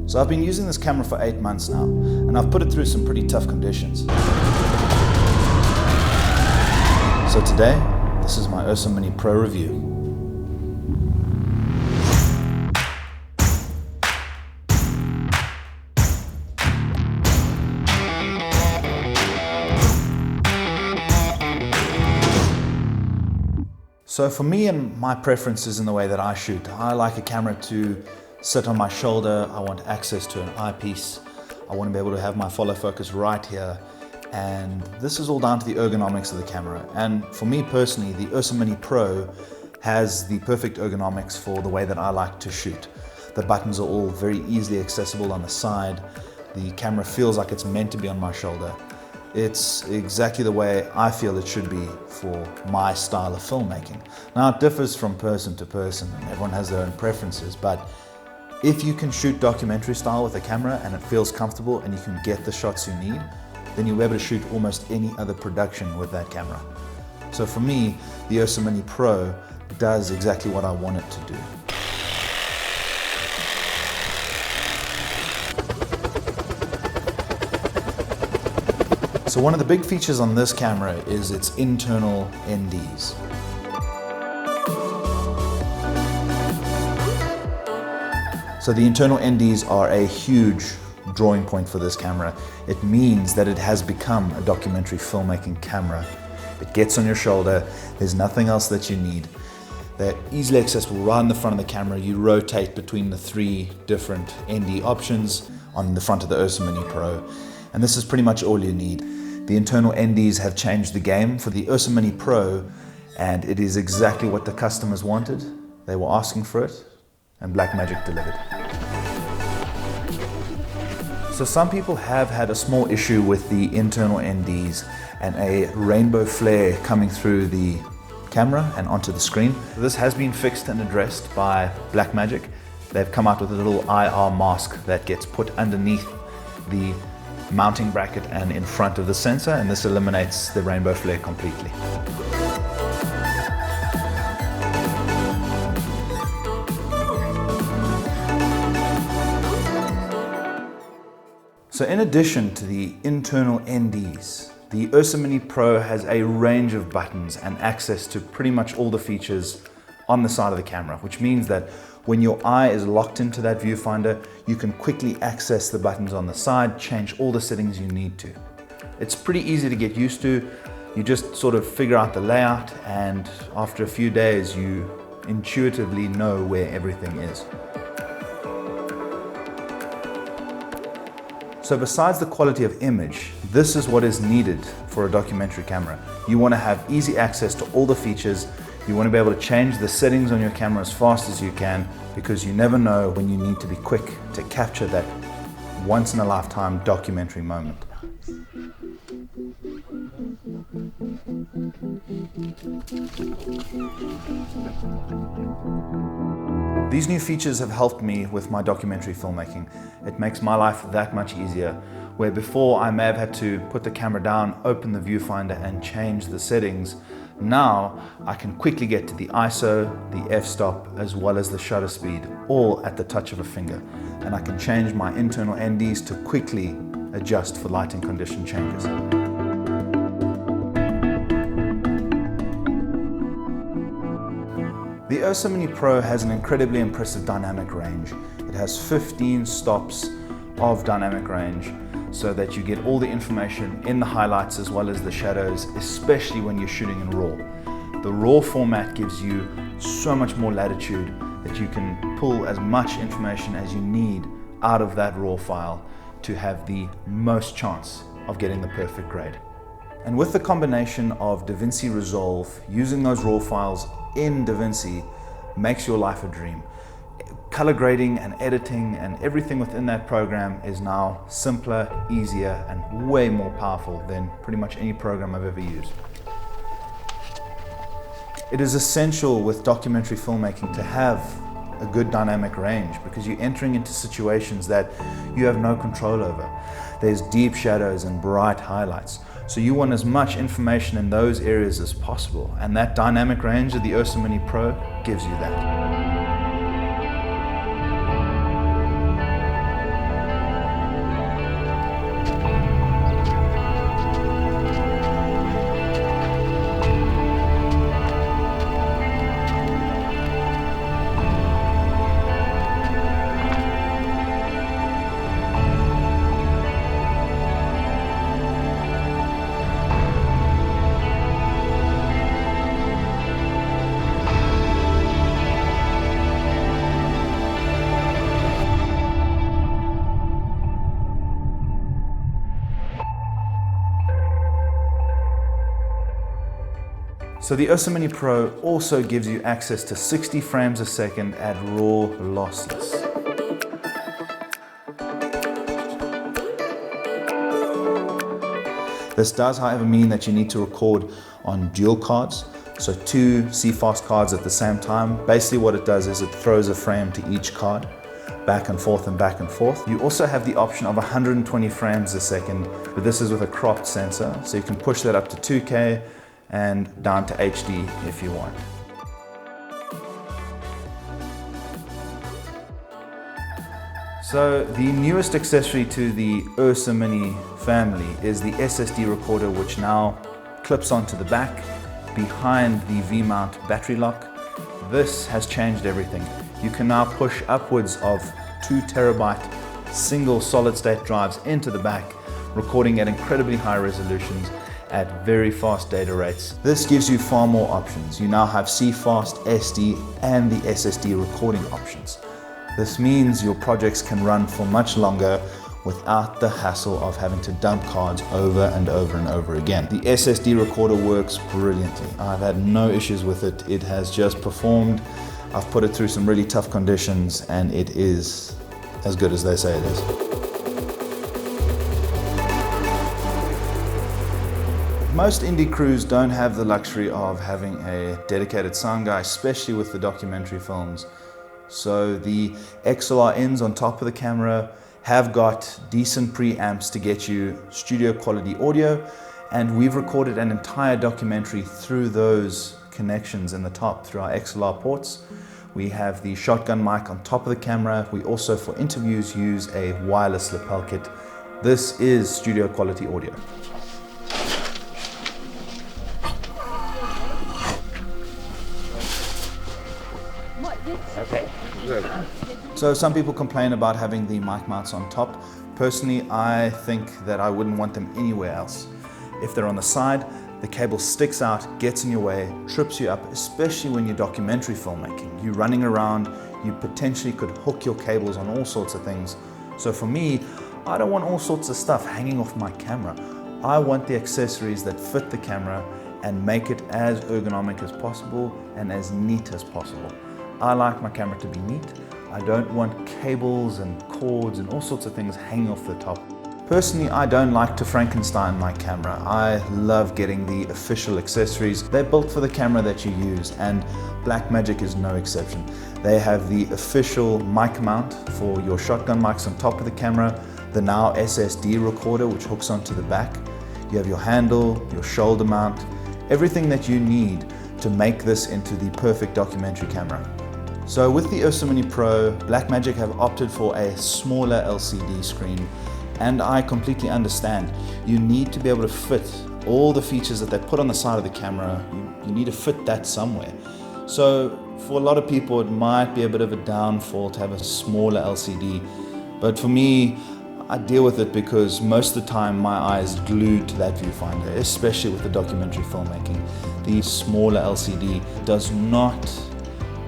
So I've been using this camera for 8 months now, and I've put it through some pretty tough conditions. So today, this is my URSAMini Pro review. So for me and my preferences in the way that I shoot, I like a camera to sit on my shoulder. I want access to an eyepiece. I want to be able to have my follow focus right here. And this is all down to the ergonomics of the camera. And for me personally, the URSAMini Pro has the perfect ergonomics for the way that I like to shoot. The buttons are all very easily accessible on the side. The camera feels like it's meant to be on my shoulder. It's exactly the way I feel it should be for my style of filmmaking. Now it differs from person to person, and everyone has their own preferences, but if you can shoot documentary style with a camera and it feels comfortable and you can get the shots you need, then you'll be able to shoot almost any other production with that camera. So for me, the URSAMini Pro does exactly what I want it to do. So one of the big features on this camera is its internal NDs. So the internal NDs are a huge drawing point for this camera. It means that it has become a documentary filmmaking camera. It gets on your shoulder, there's nothing else that you need. They're easily accessible right in the front of the camera. You rotate between the 3 different ND options on the front of the URSAMini Pro, and this is pretty much all you need. The internal NDs have changed the game for the URSAMini Pro, and it is exactly what the customers wanted. They were asking for it, and Blackmagic delivered. So some people have had a small issue with the internal NDs and a rainbow flare coming through the camera and onto the screen. This has been fixed and addressed by Blackmagic. They've come out with a little IR mask that gets put underneath the mounting bracket and in front of the sensor, and this eliminates the rainbow flare completely. So in addition to the internal NDs, the URSAMini Pro has a range of buttons and access to pretty much all the features on the side of the camera, which means that when your eye is locked into that viewfinder, you can quickly access the buttons on the side, change all the settings you need to. It's pretty easy to get used to. You just sort of figure out the layout, and after a few days, you intuitively know where everything is. So besides the quality of image, this is what is needed for a documentary camera. You want to have easy access to all the features. You want to be able to change the settings on your camera as fast as you can, because you never know when you need to be quick to capture that once-in-a-lifetime documentary moment. These new features have helped me with my documentary filmmaking. It makes my life that much easier, where before I may have had to put the camera down, open the viewfinder and change the settings. Now I can quickly get to the ISO, the f-stop, as well as the shutter speed, all at the touch of a finger. And I can change my internal NDs to quickly adjust for lighting condition changes. The URSAMini Pro has an incredibly impressive dynamic range. It has 15 stops of dynamic range, so that you get all the information in the highlights as well as the shadows, especially when you're shooting in RAW. The RAW format gives you so much more latitude that you can pull as much information as you need out of that RAW file to have the most chance of getting the perfect grade. And with the combination of DaVinci Resolve, using those RAW files in DaVinci makes your life a dream. Color grading and editing and everything within that program is now simpler, easier, and way more powerful than pretty much any program I've ever used. It is essential with documentary filmmaking to have a good dynamic range, because you're entering into situations that you have no control over. There's deep shadows and bright highlights. So you want as much information in those areas as possible, and that dynamic range of the URSAMini Pro gives you that. So the URSAMini Pro also gives you access to 60 frames a second at raw lossless. This does, however, mean that you need to record on dual cards, so 2 CFast cards at the same time. Basically what it does is it throws a frame to each card, back and forth and back and forth. You also have the option of 120 frames a second, but this is with a cropped sensor, so you can push that up to 2K and down to HD if you want. So the newest accessory to the URSAMini family is the SSD Recorder, which now clips onto the back behind the V-mount battery lock. This has changed everything. You can now push upwards of 2 terabyte single solid state drives into the back, recording at incredibly high resolutions at very fast data rates. This gives you far more options. You now have CFast, SD, and the SSD recording options. This means your projects can run for much longer without the hassle of having to dump cards over and over and over again. The SSD recorder works brilliantly. I've had no issues with it. It has just performed. I've put it through some really tough conditions and it is as good as they say it is. Most indie crews don't have the luxury of having a dedicated sound guy, especially with the documentary films. So the XLR ends on top of the camera have got decent preamps to get you studio quality audio, and we've recorded an entire documentary through those connections in the top through our XLR ports. We have the shotgun mic on top of the camera. We also, for interviews, use a wireless lapel kit. This is studio quality audio. Okay, good. So some people complain about having the mic mounts on top. Personally, I think that I wouldn't want them anywhere else. If they're on the side, the cable sticks out, gets in your way, trips you up, especially when you're documentary filmmaking. You're running around, you potentially could hook your cables on all sorts of things. So for me, I don't want all sorts of stuff hanging off my camera. I want the accessories that fit the camera and make it as ergonomic as possible and as neat as possible. I like my camera to be neat. I don't want cables and cords and all sorts of things hanging off the top. Personally, I don't like to Frankenstein my camera. I love getting the official accessories. They're built for the camera that you use, and Blackmagic is no exception. They have the official mic mount for your shotgun mics on top of the camera, the now SSD recorder which hooks onto the back. You have your handle, your shoulder mount, everything that you need to make this into the perfect documentary camera. So with the URSAMini Pro, Blackmagic have opted for a smaller LCD screen, and I completely understand. You need to be able to fit all the features that they put on the side of the camera. You need to fit that somewhere. So for a lot of people, it might be a bit of a downfall to have a smaller LCD, but for me, I deal with it because most of the time my eye is glued to that viewfinder, especially with the documentary filmmaking. The smaller LCD does not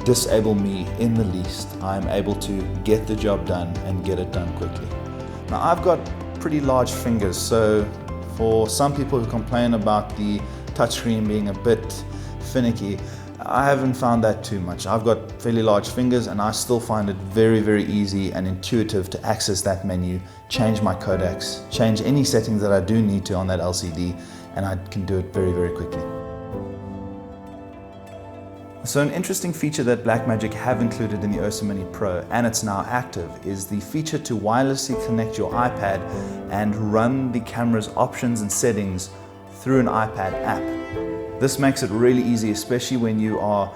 disable me in the least. I'm able to get the job done and get it done quickly. Now I've got pretty large fingers, so for some people who complain about the touchscreen being a bit finicky, I haven't found that too much. I've got fairly large fingers and I still find it very, very easy and intuitive to access that menu, change my codecs, change any settings that I do need to on that LCD, and I can do it very, very quickly. So an interesting feature that Blackmagic have included in the URSAMini Pro, and it's now active, is the feature to wirelessly connect your iPad and run the camera's options and settings through an iPad app. This makes it really easy, especially when you are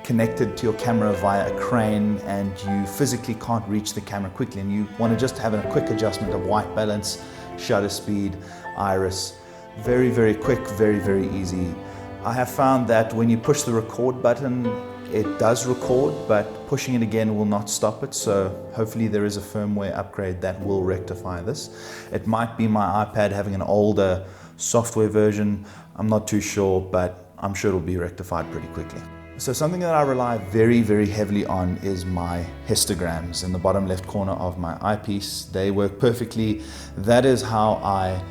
connected to your camera via a crane and you physically can't reach the camera quickly and you want to just have a quick adjustment of white balance, shutter speed, iris. Very, very quick, very, very easy. I have found that when you push the record button, it does record, but pushing it again will not stop it. So hopefully there is a firmware upgrade that will rectify this. It might be my iPad having an older software version. I'm not too sure, but I'm sure it'll be rectified pretty quickly. So something that I rely very, very heavily on is my histograms in the bottom left corner of my eyepiece. They work perfectly. That is how I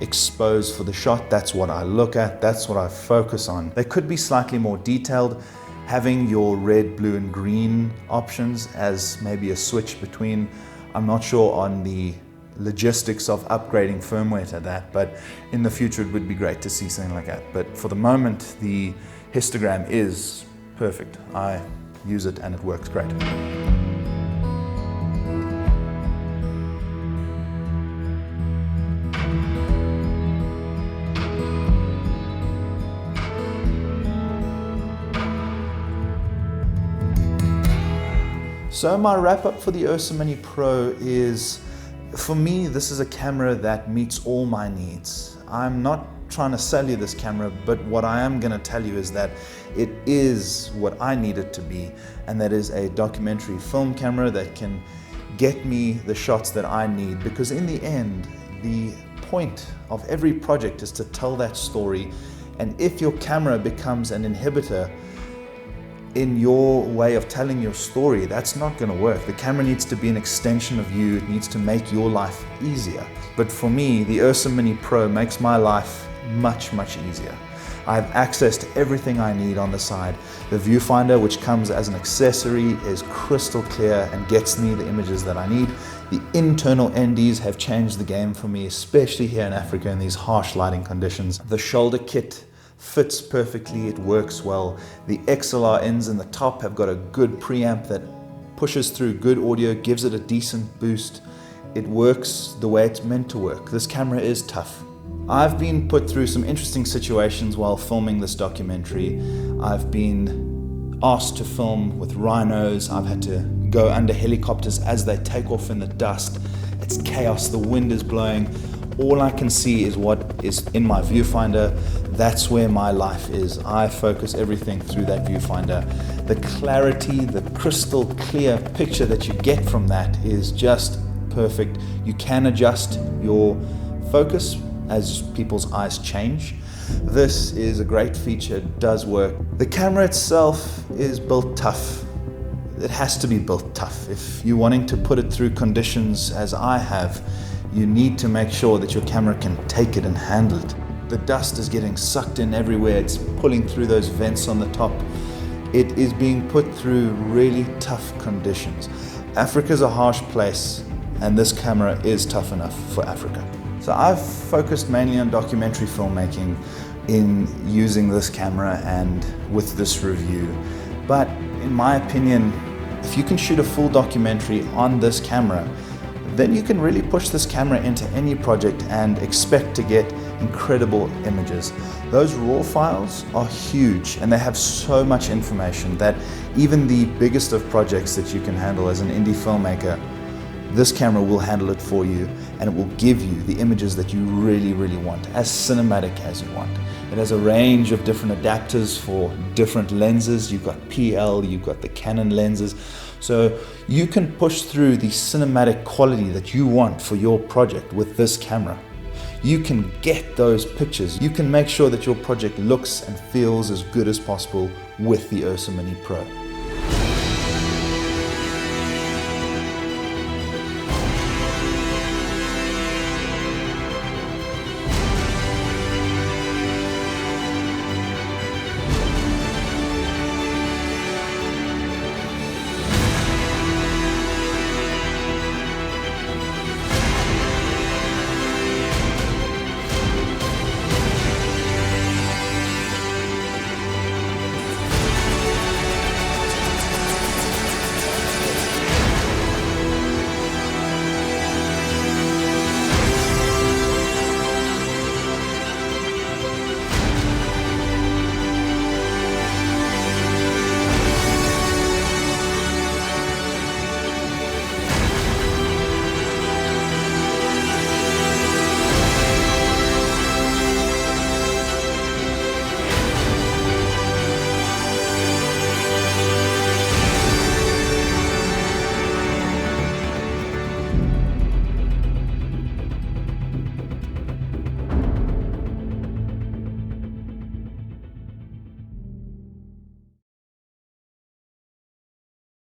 exposed for the shot. That's what I look at, that's what I focus on. They could be slightly more detailed, having your red, blue and green options as maybe a switch between. I'm not sure on the logistics of upgrading firmware to that, but in the future it would be great to see something like that. But for the moment, the histogram is perfect. I use it and it works great. So my wrap up for the URSAMini Pro is, for me, this is a camera that meets all my needs. I'm not trying to sell you this camera, but what I am going to tell you is that it is what I need it to be, and that is a documentary film camera that can get me the shots that I need, because in the end, the point of every project is to tell that story, and if your camera becomes an inhibitor in your way of telling your story, that's not going to work. The camera needs to be an extension of you. It needs to make your life easier. But for me, the URSAMini Pro makes my life much, much easier. I have access to everything I need on the side. The viewfinder, which comes as an accessory, is crystal clear and gets me the images that I need. The internal NDs have changed the game for me, especially here in Africa in these harsh lighting conditions. The shoulder kit fits perfectly, it works well. The XLR ends in the top have got a good preamp that pushes through good audio, gives it a decent boost. It works the way it's meant to work. This camera is tough. I've been put through some interesting situations while filming this documentary. I've been asked to film with rhinos. I've had to go under helicopters as they take off in the dust. It's chaos, the wind is blowing. All I can see is what is in my viewfinder. That's where my life is. I focus everything through that viewfinder. The clarity, the crystal clear picture that you get from that is just perfect. You can adjust your focus as people's eyes change. This is a great feature, it does work. The camera itself is built tough. It has to be built tough. If you're wanting to put it through conditions as I have, you need to make sure that your camera can take it and handle it. The dust is getting sucked in everywhere. It's pulling through those vents on the top. It is being put through really tough conditions. Africa's a harsh place, and this camera is tough enough for Africa. So I've focused mainly on documentary filmmaking in using this camera and with this review. But in my opinion, if you can shoot a full documentary on this camera, then you can really push this camera into any project and expect to get incredible images. Those RAW files are huge and they have so much information that even the biggest of projects that you can handle as an indie filmmaker, this camera will handle it for you, and it will give you the images that you really, really want, as cinematic as you want. It has a range of different adapters for different lenses. You've got PL, you've got the Canon lenses. So you can push through the cinematic quality that you want for your project with this camera. You can get those pictures. You can make sure that your project looks and feels as good as possible with the URSAMini Pro.